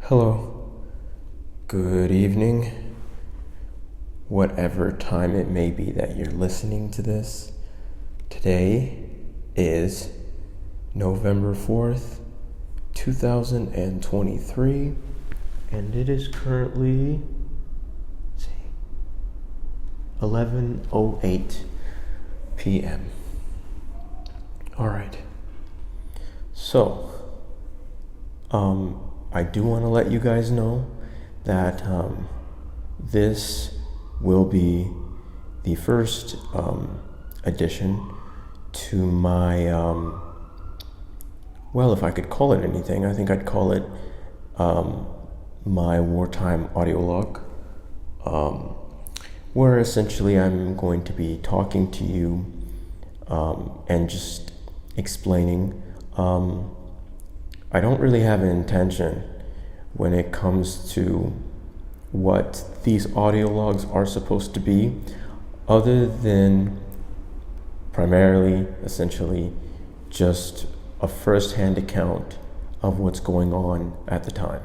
Hello, good evening, whatever time it may be that you're listening to this. Today is November 4th, 2023, and it is currently 11:08 p.m. Alright, so, I do want to let you guys know that this will be the first addition to my, well, if I could call it anything, I think I'd call it my wartime audio log, where essentially I'm going to be talking to you and just explaining. I don't really have an intention when it comes to what these audio logs are supposed to be, other than primarily, essentially, just a first-hand account of what's going on at the time.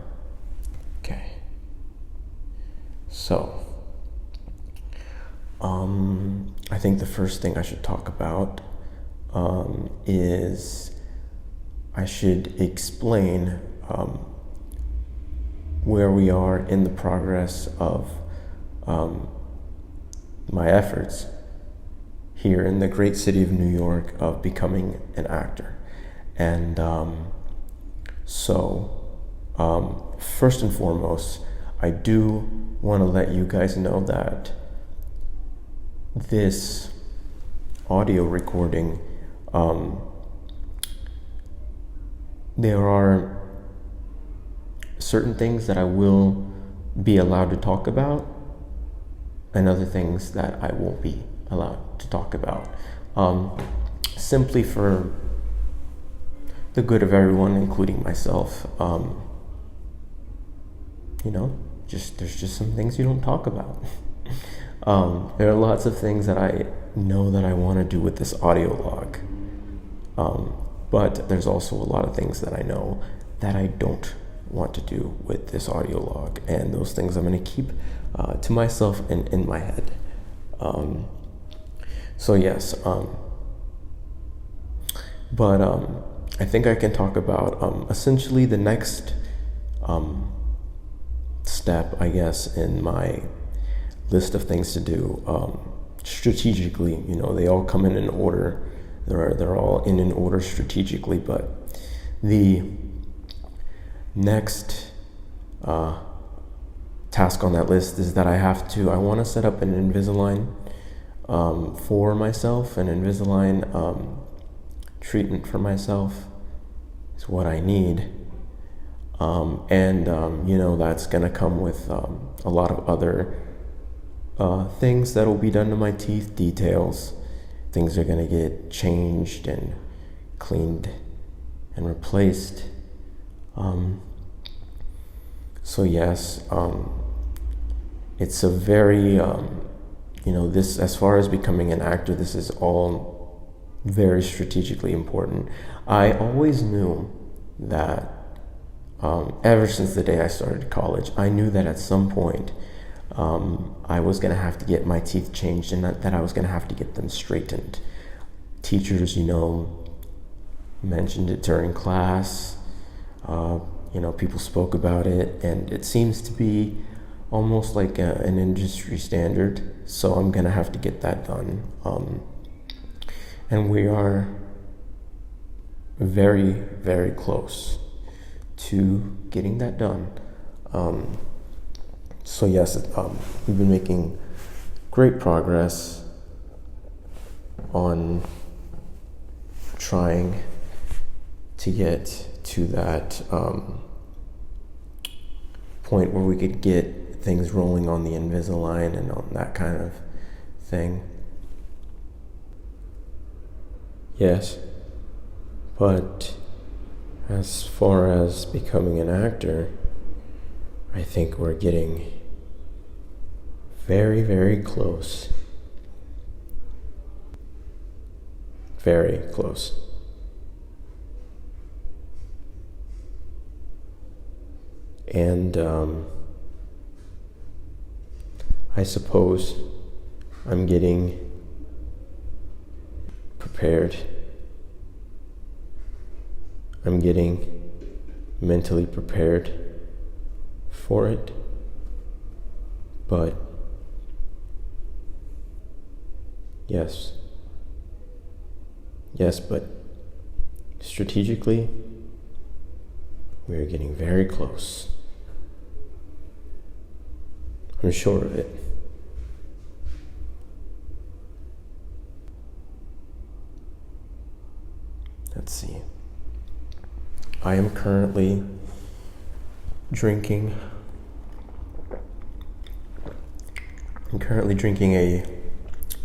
Okay. So, I think the first thing I should talk about is I should explain where we are in the progress of my efforts here in the great city of New York of becoming an actor. And first and foremost, I do want to let you guys know that this audio recording, there are certain things that I will be allowed to talk about and other things that I won't be allowed to talk about, simply for the good of everyone, including myself. There's just some things you don't talk about. There are lots of things that I know that I want to do with this audio log. But there's also a lot of things that I know that I don't want to do with this audio log. And those things I'm going to keep to myself and in my head. I think I can talk about essentially the next step, I guess, in my list of things to do strategically. They all come in an order. They're all in an order strategically, but the next task on that list is that I want to set up an Invisalign for myself. An Invisalign treatment for myself is what I need. That's going to come with a lot of other things that will be done to my teeth, details. Things are going to get changed and cleaned and replaced. It's a very, this, as far as becoming an actor, this is all very strategically important. I always knew that, ever since the day I started college, I knew that at some point I was going to have to get my teeth changed, and that I was going to have to get them straightened. Teachers, mentioned it during class. People spoke about it, and it seems to be almost like an industry standard. So I'm going to have to get that done. And we are very, very close to getting that done. We've been making great progress on trying to get to that point where we could get things rolling on the Invisalign and on that kind of thing. Yes, but as far as becoming an actor, I think we're getting very, very close. Very close. And I suppose I'm getting prepared. I'm getting mentally prepared for it. But yes, but strategically, we're getting very close. I'm sure of it. Let's see. I am currently drinking a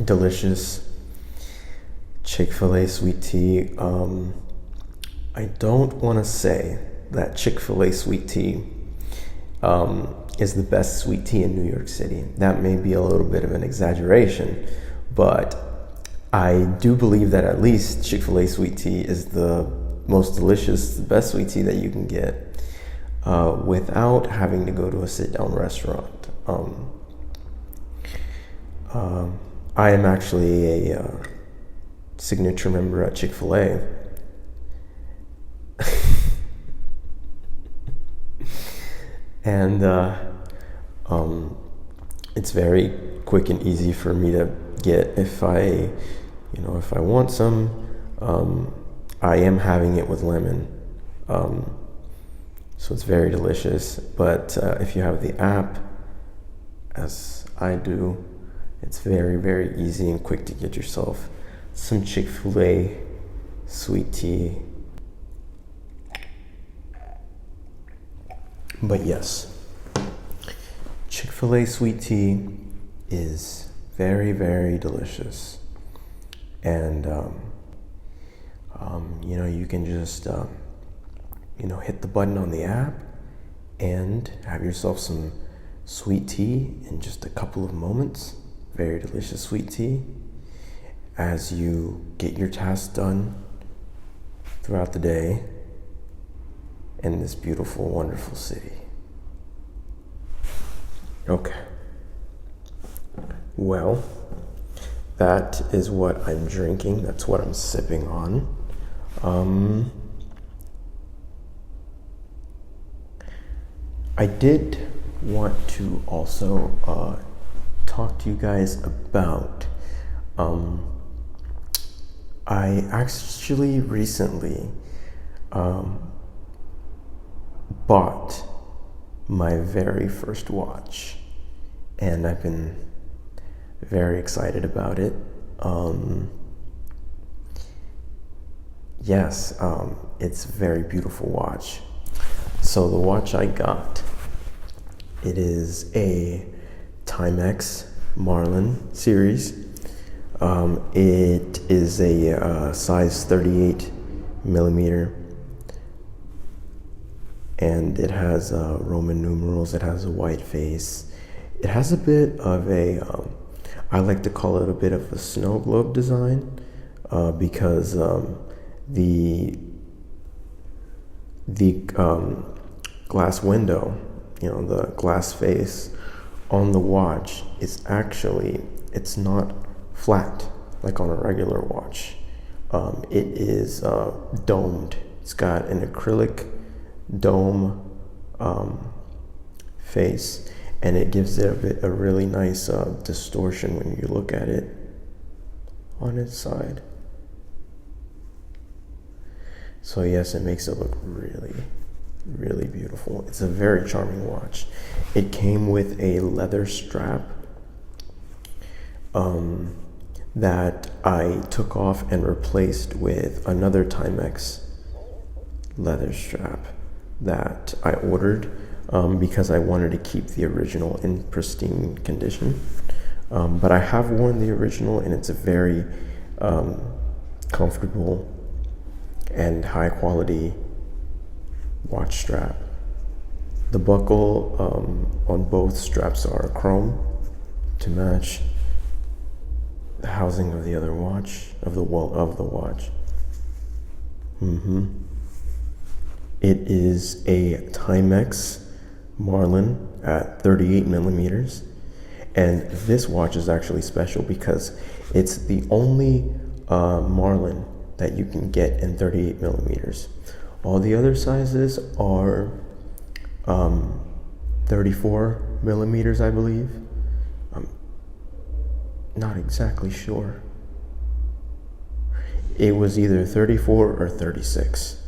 delicious Chick-fil-A sweet tea. I don't want to say that Chick-fil-A sweet tea is the best sweet tea in New York City. That may be a little bit of an exaggeration, but I do believe that at least Chick-fil-A sweet tea is the most delicious, the best sweet tea that you can get without having to go to a sit-down restaurant. I am actually a signature member at Chick-fil-A. And it's very quick and easy for me to get if I want some. I am having it with lemon, so it's very delicious. But if you have the app, as I do, it's very, very easy and quick to get yourself some Chick-fil-A sweet tea. But yes, Chick-fil-A sweet tea is very, very delicious. And, you can just, hit the button on the app and have yourself some sweet tea in just a couple of moments. Very delicious sweet tea as you get your tasks done throughout the day in this beautiful, wonderful city. Okay. Well, that is what I'm drinking. That's what I'm sipping on. I did want to also talk to you guys about I actually recently bought my very first watch, and I've been very excited about it. It's a very beautiful watch. So the watch I got, it is a Timex Marlin series. It is a size 38 millimeter, and it has Roman numerals. It has a white face. It has a bit of a, I like to call it a bit of a snow globe design, because the glass window, the glass face on the watch is actually, it's not flat like on a regular watch. It is domed. It's got an acrylic dome face, and it gives it a really nice distortion when you look at it on its side. So yes, it makes it look really, really beautiful. It's a very charming watch. It came with a leather strap that I took off and replaced with another Timex leather strap that I ordered because I wanted to keep the original in pristine condition. But I have worn the original, and it's a very comfortable and high quality watch strap. The buckle on both straps are chrome to match the housing of the other watch, of the watch. It is a Timex Marlin at 38 millimeters. And this watch is actually special because it's the only Marlin that you can get in 38 millimeters. All the other sizes are 34 millimeters, I believe. I'm not exactly sure. It was either 34 or 36.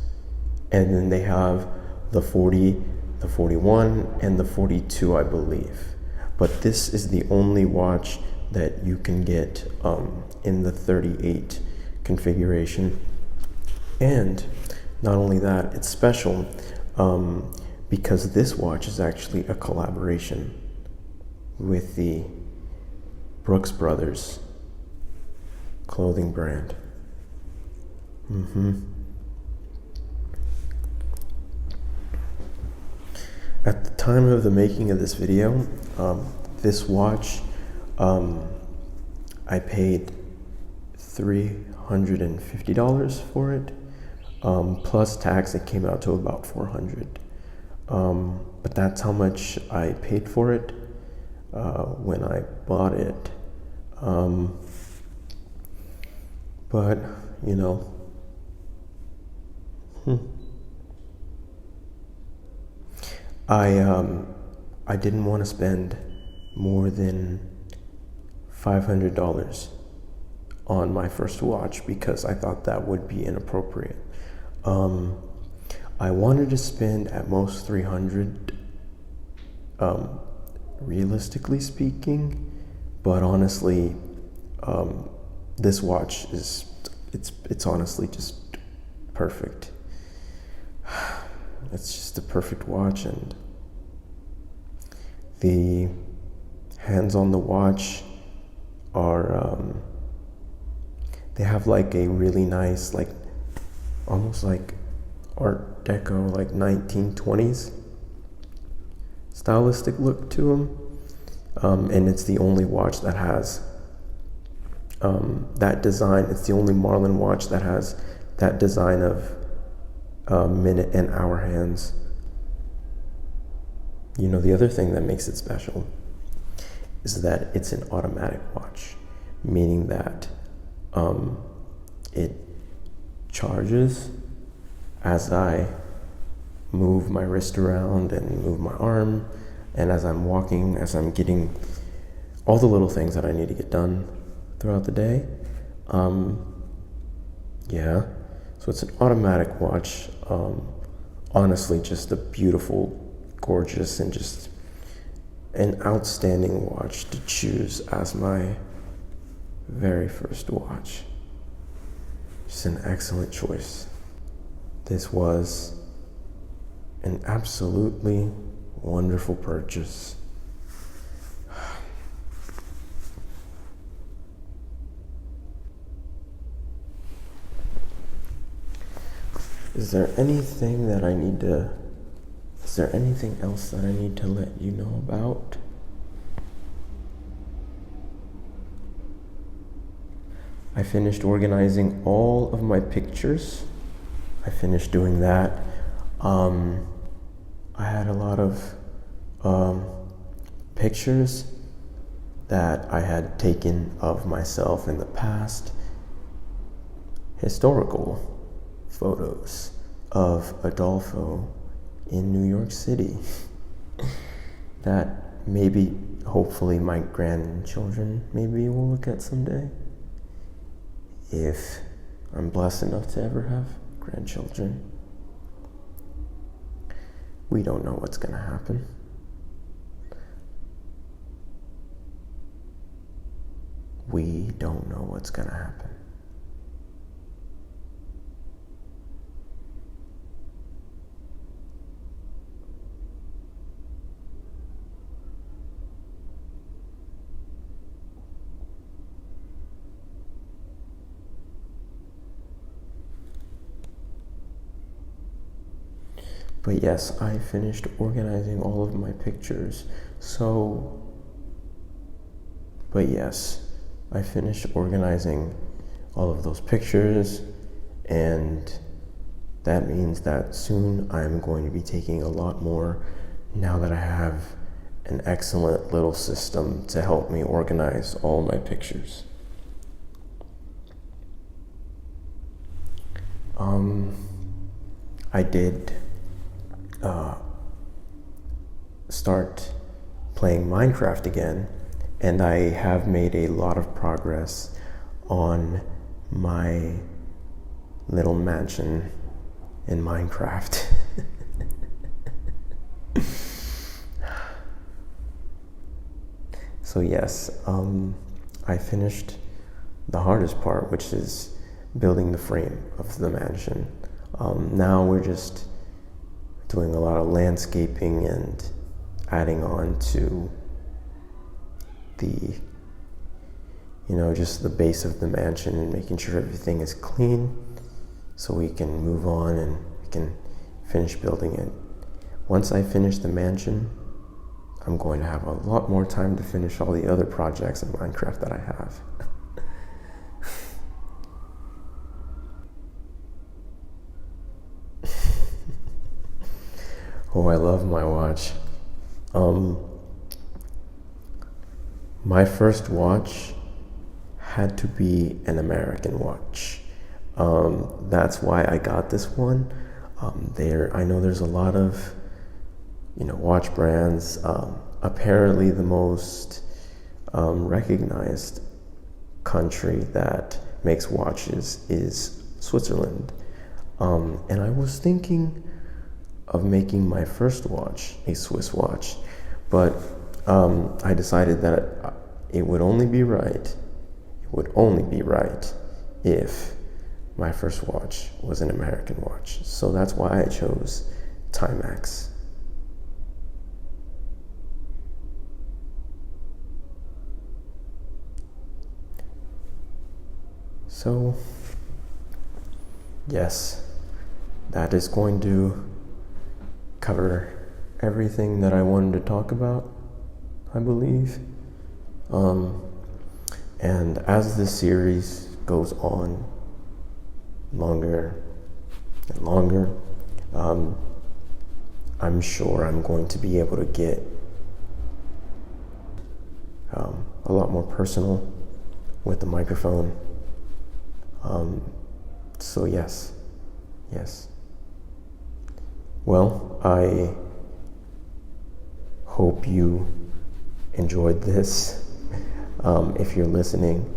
And then they have the 40, the 41, and the 42, I believe. But this is the only watch that you can get in the 38 configuration. And not only that, it's special because this watch is actually a collaboration with the Brooks Brothers clothing brand. At the time of the making of this video, this watch, I paid $350 for it. Plus tax, it came out to about $400. But that's how much I paid for it when I bought it. But, you know, I didn't want to spend more than $500 on my first watch because I thought that would be inappropriate. I wanted to spend at most $300, realistically speaking, but honestly, this watch is it's honestly just perfect. It's just a perfect watch, and the hands on the watch are they have like a really nice, like almost like Art Deco, like 1920s stylistic look to them, and it's the only watch that has that design. It's the only Marlin watch that has that design of minute and hour hands. You know, the other thing that makes it special is that it's an automatic watch, meaning that it charges as I move my wrist around and move my arm, and as I'm walking, as I'm getting all the little things that I need to get done throughout the day. Yeah, so it's an automatic watch. Honestly, just a beautiful, gorgeous, and just an outstanding watch to choose as my very first watch. Just an excellent choice. This was an absolutely wonderful purchase. Is there anything else that I need to let you know about? I finished organizing all of my pictures. I finished doing that. I had a lot of pictures that I had taken of myself in the past, historical photos of Adolfo in New York City that maybe, hopefully, my grandchildren maybe will look at someday, if I'm blessed enough to ever have grandchildren. We don't know what's gonna happen. We don't know what's gonna happen. But yes, I finished organizing all of my pictures. But yes, I finished organizing all of those pictures, and that means that soon I'm going to be taking a lot more now that I have an excellent little system to help me organize all my pictures. I did start playing Minecraft again, and I have made a lot of progress on my little mansion in Minecraft. So yes, I finished the hardest part, which is building the frame of the mansion. Now we're just doing a lot of landscaping and adding on to the, just the base of the mansion and making sure everything is clean so we can move on and we can finish building it. Once I finish the mansion, I'm going to have a lot more time to finish all the other projects in Minecraft that I have. Oh, I love my watch. My first watch had to be an American watch. That's why I got this one. I know there's a lot of, watch brands. Apparently, the most recognized country that makes watches is Switzerland. And I was thinking of making my first watch a Swiss watch, but I decided that it would only be right if my first watch was an American watch. So that's why I chose Timex. So yes, that is going to cover everything that I wanted to talk about, I believe. And as this series goes on longer and longer, I'm sure I'm going to be able to get a lot more personal with the microphone. So yes. Well, I hope you enjoyed this. If you're listening,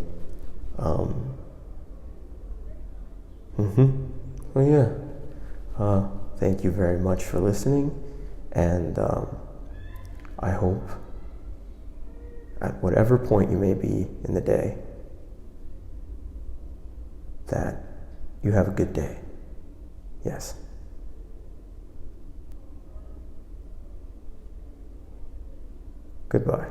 thank you very much for listening, and I hope at whatever point you may be in the day that you have a good day. Yes. Goodbye.